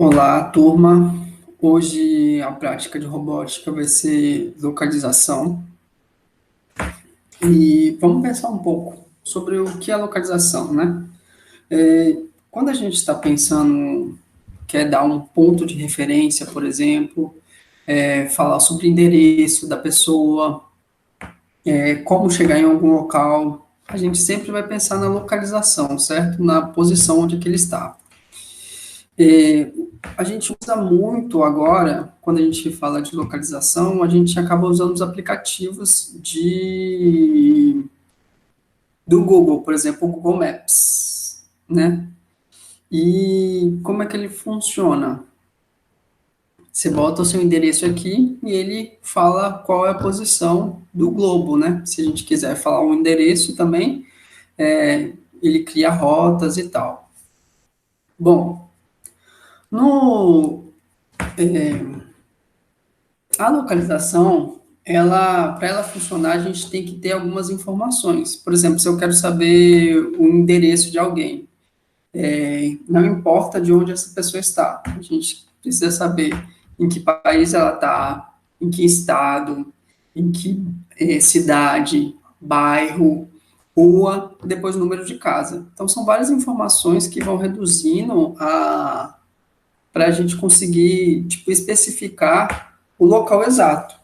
Olá, turma. Hoje a prática de robótica vai ser localização. E vamos pensar um pouco sobre o que é localização, né? Quando a gente está pensando, quer dar um ponto de referência, por exemplo, falar sobre o endereço da pessoa, como chegar em algum local, a gente sempre vai pensar na localização, certo? Na posição onde que ele está. A gente usa muito agora, quando a gente fala de localização, a gente acaba usando os aplicativos do Google, por exemplo, o Google Maps, né? E como é que ele funciona? Você bota o seu endereço aqui e ele fala qual é a posição do globo, né? Se a gente quiser falar o endereço também, ele cria rotas e tal. Bom, no, a localização, ela, para ela funcionar, a gente tem que ter algumas informações. Por exemplo, se eu quero saber o endereço de alguém, não importa de onde essa pessoa está, a gente precisa saber em que país ela está, em que estado, em que cidade, bairro, rua, depois o número de casa. Então, são várias informações que vão reduzindo para a gente conseguir, tipo, especificar o local exato.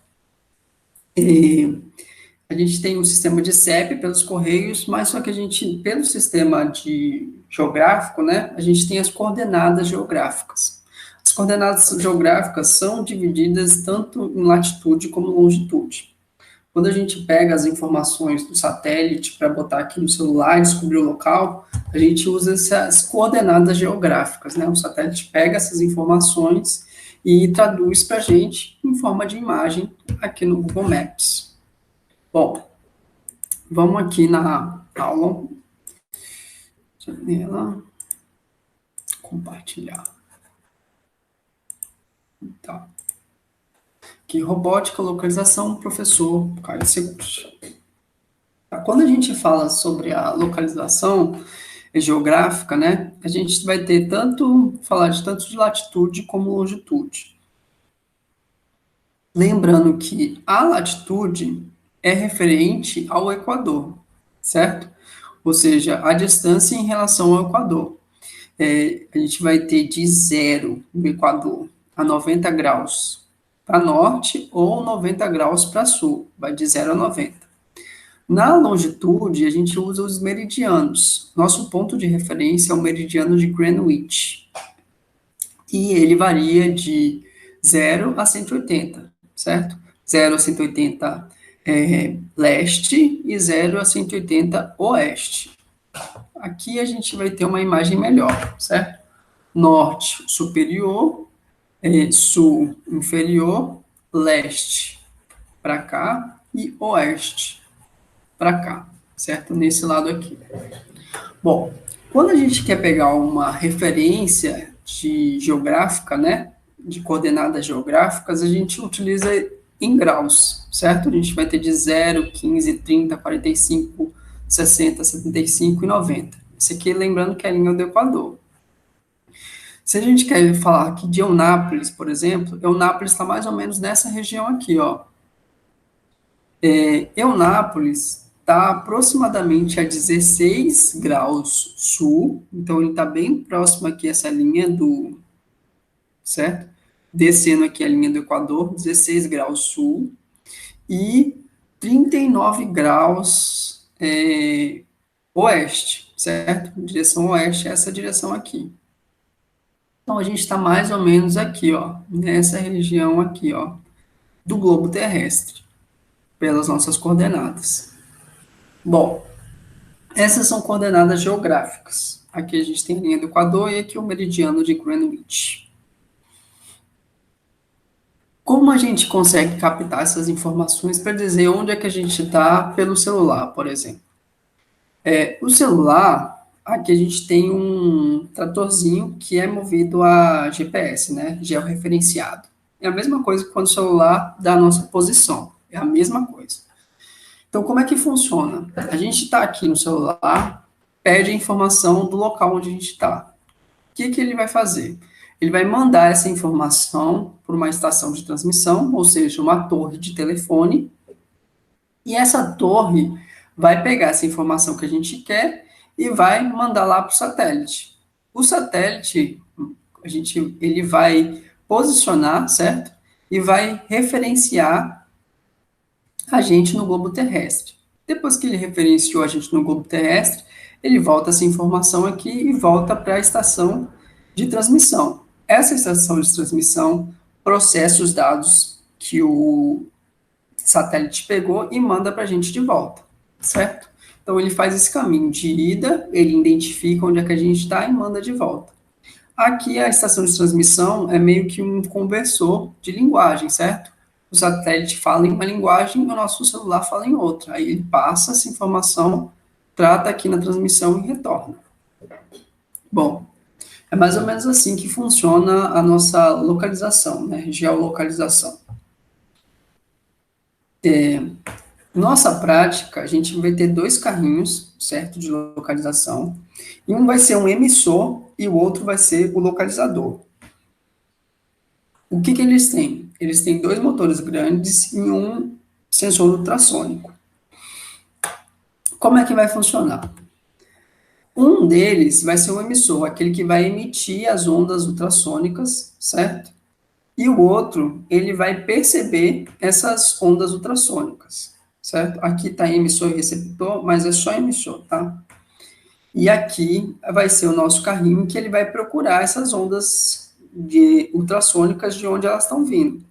A gente tem um sistema de CEP pelos correios, mas só que a gente, pelo sistema de geográfico, né, a gente tem as coordenadas geográficas. As coordenadas geográficas são divididas tanto em latitude como longitude. Quando a gente pega as informações do satélite para botar aqui no celular e descobrir o local, a gente usa essas coordenadas geográficas, né? O satélite pega essas informações e traduz para a gente em forma de imagem aqui no Google Maps. Bom, vamos aqui na aula. Janela. Compartilhar. Tá. Aqui, robótica, localização, professor Caio Seguros. Tá. Quando a gente fala sobre a localização geográfica, né, a gente vai ter falar de tanto de latitude como longitude. Lembrando que a latitude é referente ao Equador, certo? Ou seja, a distância em relação ao Equador. A gente vai ter de zero no Equador a 90 graus para norte ou 90 graus para sul, vai de 0 a 90. Na longitude, a gente usa os meridianos. Nosso ponto de referência é o meridiano de Greenwich. E ele varia de 0 a 180, certo? 0 a 180 leste e 0 a 180 oeste. Aqui a gente vai ter uma imagem melhor, certo? Norte superior, sul inferior, leste para cá e oeste para cá, certo? Nesse lado aqui. Bom, quando a gente quer pegar uma referência de geográfica, né, de coordenadas geográficas, a gente utiliza em graus, certo? A gente vai ter de 0, 15, 30, 45, 60, 75 e 90. Isso aqui, lembrando que é a linha do Equador. Se a gente quer falar aqui de Eunápolis, por exemplo, Eunápolis está mais ou menos nessa região aqui, ó. Eunápolis está aproximadamente a 16 graus sul, então ele está bem próximo aqui essa linha do, certo? Descendo aqui a linha do Equador, 16 graus sul, e 39 graus oeste, certo? Direção oeste é essa direção aqui. Então, a gente está mais ou menos aqui, ó, nessa região aqui, ó, do globo terrestre, pelas nossas coordenadas. Bom, essas são coordenadas geográficas. Aqui a gente tem a linha do Equador e aqui o meridiano de Greenwich. Como a gente consegue captar essas informações para dizer onde é que a gente está pelo celular, por exemplo? O celular, aqui a gente tem um tratorzinho que é movido a GPS, né? Georreferenciado. É a mesma coisa que quando o celular dá a nossa posição. É a mesma coisa. Então, como é que funciona? A gente está aqui no celular, pede a informação do local onde a gente está. O que ele vai fazer? Ele vai mandar essa informação para uma estação de transmissão, ou seja, uma torre de telefone, e essa torre vai pegar essa informação que a gente quer e vai mandar lá para o satélite. O satélite, ele vai posicionar, certo? E vai referenciar a gente no globo terrestre. Depois que ele referenciou a gente no globo terrestre, ele volta essa informação aqui e volta para a estação de transmissão. Essa estação de transmissão processa os dados que o satélite pegou e manda para a gente de volta, certo? Então ele faz esse caminho de ida, ele identifica onde é que a gente está e manda de volta. Aqui a estação de transmissão é meio que um conversor de linguagem, certo? O satélite fala em uma linguagem e o nosso celular fala em outra. Aí ele passa essa informação, trata aqui na transmissão e retorna. Bom, é mais ou menos assim que funciona a nossa localização, né? Geolocalização. Nossa prática, a gente vai ter dois carrinhos, certo, de localização, e um vai ser um emissor e o outro vai ser o localizador. O que eles têm? Eles têm dois motores grandes e um sensor ultrassônico. Como é que vai funcionar? Um deles vai ser o emissor, aquele que vai emitir as ondas ultrassônicas, certo? E o outro, ele vai perceber essas ondas ultrassônicas, certo? Aqui está emissor e receptor, mas é só emissor, tá? E aqui vai ser o nosso carrinho que ele vai procurar essas ondas ultrassônicas de onde elas estão vindo.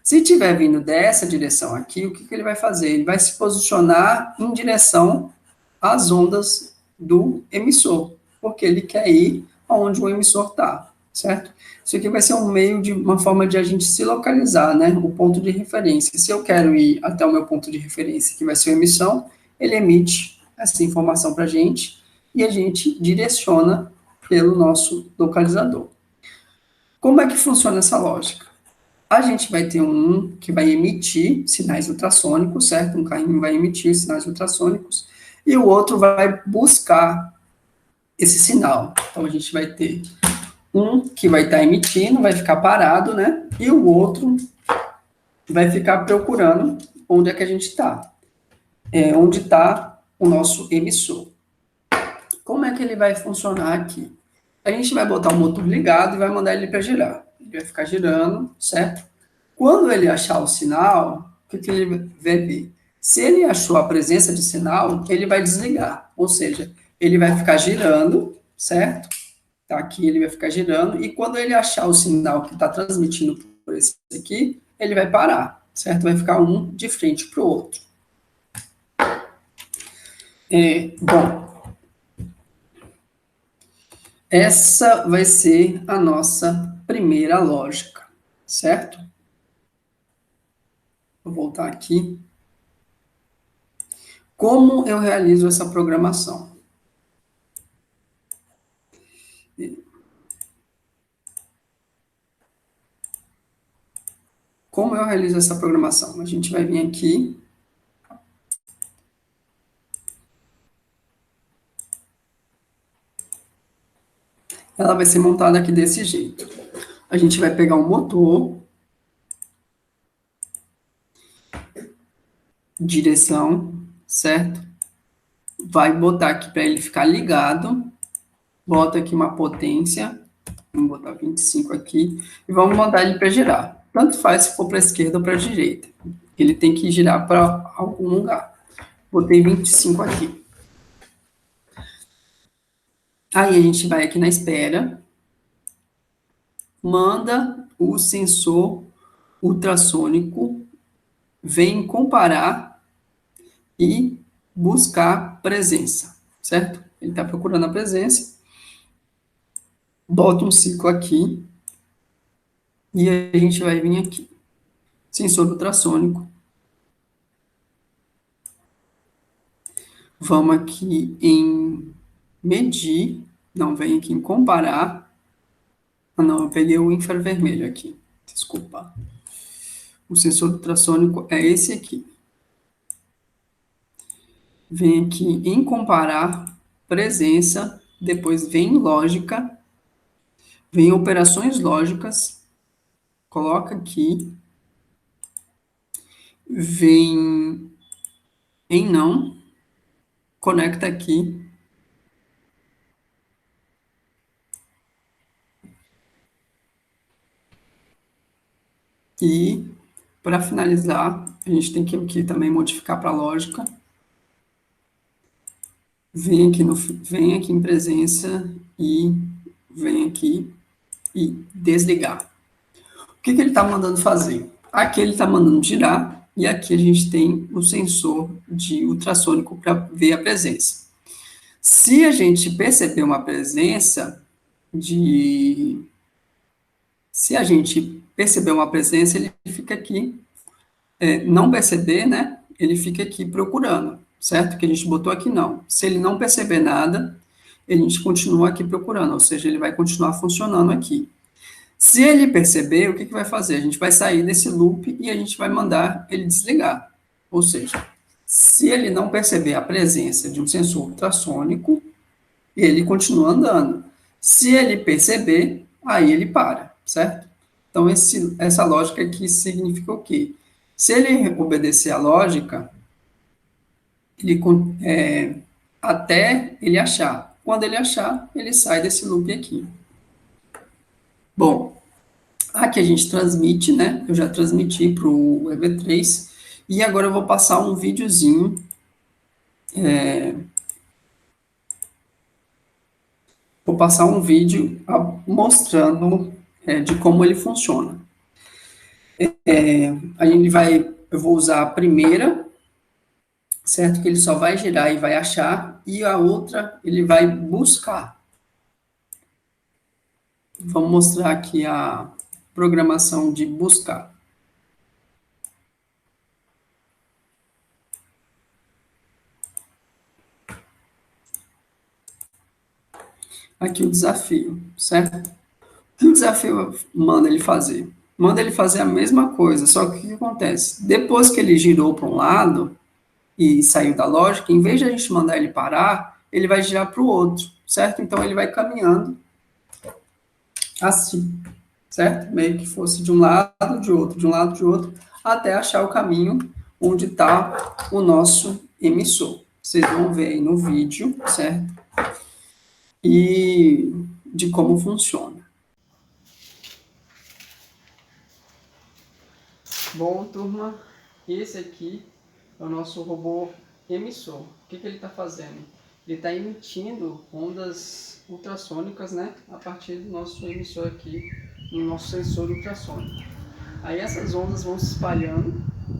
Se estiver vindo dessa direção aqui, o que ele vai fazer? Ele vai se posicionar em direção às ondas do emissor, porque ele quer ir aonde o emissor está, certo? Isso aqui vai ser um meio de uma forma de a gente se localizar, né? O ponto de referência. Se eu quero ir até o meu ponto de referência, que vai ser a emissão, ele emite essa informação para a gente e a gente direciona pelo nosso localizador. Como é que funciona essa lógica? A gente vai ter um que vai emitir sinais ultrassônicos, certo? Um carrinho vai emitir sinais ultrassônicos e o outro vai buscar esse sinal. Então, a gente vai ter um que vai estar emitindo, vai ficar parado, né? E o outro vai ficar procurando onde é que a gente está. Onde está o nosso emissor. Como é que ele vai funcionar aqui? A gente vai botar o motor ligado e vai mandar ele para girar. Ele vai ficar girando, certo? Quando ele achar o sinal, o que ele vai ver? Se ele achou a presença de sinal, ele vai desligar. Ou seja, ele vai ficar girando, certo? Tá aqui, ele vai ficar girando. E quando ele achar o sinal que está transmitindo por esse aqui, ele vai parar, certo? Vai ficar um de frente para o outro. Bom, essa vai ser a nossa primeira lógica, certo? Vou voltar aqui. Como eu realizo essa programação? Como eu realizo essa programação? A gente vai vir aqui. Ela vai ser montada aqui desse jeito. A gente vai pegar um motor, direção, certo? Vai botar aqui para ele ficar ligado. Bota aqui uma potência. Vamos botar 25 aqui. E vamos mandar ele para girar. Tanto faz se for para a esquerda ou para a direita. Ele tem que girar para algum lugar. Botei 25 aqui. Aí a gente vai aqui na espera. Manda o sensor ultrassônico, vem comparar e buscar presença, certo? Ele está procurando a presença, bota um ciclo aqui, e a gente vai vir aqui. Sensor ultrassônico. Vamos aqui em medir, não, vem aqui em comparar. Ah, não, eu peguei o infravermelho aqui, desculpa. O sensor ultrassônico é esse aqui. Vem aqui em comparar presença, depois vem em lógica, vem em operações lógicas, coloca aqui, vem em não, conecta aqui, e para finalizar, a gente tem que aqui também modificar para lógica, vem aqui em presença e vem aqui e desligar. O que ele está mandando fazer? Aqui ele está mandando girar e aqui a gente tem o sensor de ultrassônico para ver a presença. Se a gente perceber uma presença de... Se a gente perceber uma presença, ele fica aqui. Não perceber, né? Ele fica aqui procurando, certo? Que a gente botou aqui não. Se ele não perceber nada, a gente continua aqui procurando, ou seja, ele vai continuar funcionando aqui. Se ele perceber, o que vai fazer? A gente vai sair desse loop e a gente vai mandar ele desligar. Ou seja, se ele não perceber a presença de um sensor ultrassônico, ele continua andando. Se ele perceber, aí ele para, certo? Então, essa lógica aqui significa o quê? Se ele obedecer a lógica, ele, até ele achar. Quando ele achar, ele sai desse loop aqui. Bom, aqui a gente transmite, né? Eu já transmiti para o EV3 e agora eu vou passar um videozinho. Vou passar um vídeo mostrando de como ele funciona. Eu vou usar a primeira, certo? Que ele só vai girar e vai achar, e a outra ele vai buscar. Vamos mostrar aqui a programação de buscar. Aqui o desafio, certo? O que o desafio manda ele fazer? Manda ele fazer a mesma coisa, só que o que acontece? Depois que ele girou para um lado e saiu da lógica, em vez de a gente mandar ele parar, ele vai girar para o outro, certo? Então ele vai caminhando assim, certo? Meio que fosse de um lado, de outro, de um lado, de outro, até achar o caminho onde está o nosso emissor. Vocês vão ver aí no vídeo, certo? E de como funciona. Bom, turma, esse aqui é o nosso robô emissor. O que ele está fazendo? Ele está emitindo ondas ultrassônicas, né, a partir do nosso emissor aqui, no nosso sensor ultrassônico. Aí essas ondas vão se espalhando,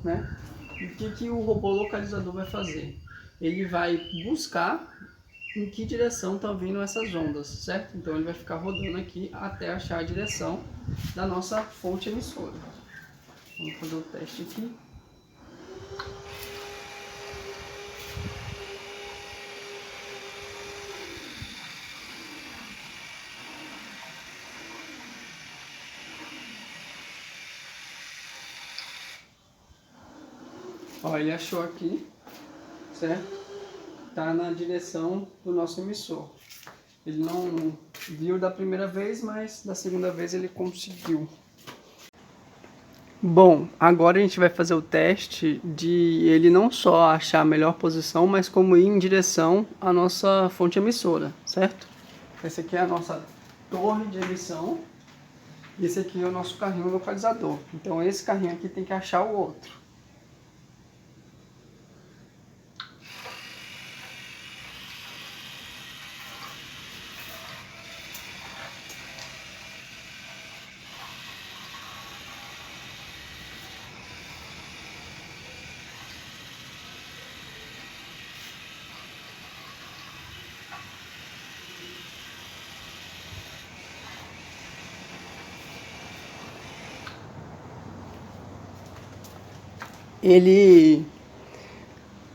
né? E o que o robô localizador vai fazer? Ele vai buscar em que direção estão vindo essas ondas, certo? Então ele vai ficar rodando aqui até achar a direção da nossa fonte emissora. Vamos fazer o teste aqui. Ó, ele achou aqui, certo? Tá na direção do nosso emissor. Ele não viu da primeira vez, mas da segunda vez ele conseguiu. Bom, agora a gente vai fazer o teste de ele não só achar a melhor posição, mas como ir em direção à nossa fonte emissora, certo? Essa aqui é a nossa torre de emissão e esse aqui é o nosso carrinho localizador. Então esse carrinho aqui tem que achar o outro.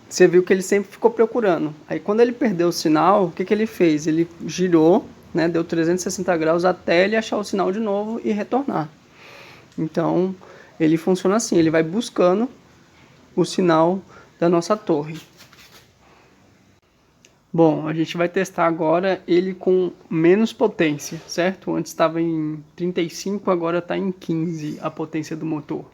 Você viu que ele sempre ficou procurando. Aí quando ele perdeu o sinal, o que ele fez? Ele girou, né, deu 360 graus até ele achar o sinal de novo e retornar. Então ele funciona assim, ele vai buscando o sinal da nossa torre. Bom, a gente vai testar agora ele com menos potência, certo? Antes estava em 35, agora está em 15 a potência do motor.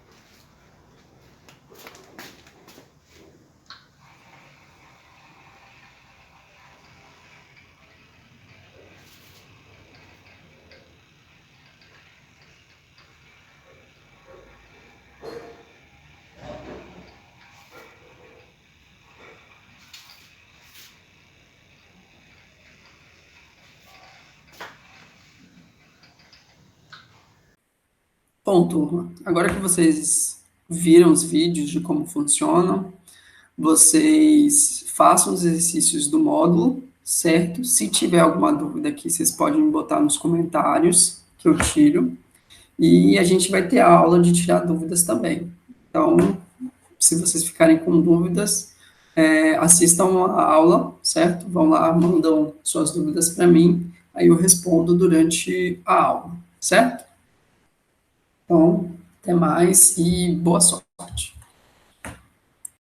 Bom, turma, agora que vocês viram os vídeos de como funcionam, vocês façam os exercícios do módulo, certo? Se tiver alguma dúvida aqui, vocês podem me botar nos comentários, que eu tiro. E a gente vai ter a aula de tirar dúvidas também. Então, se vocês ficarem com dúvidas, assistam a aula, certo? Vão lá, mandam suas dúvidas para mim, aí eu respondo durante a aula, certo? Então, até mais e boa sorte.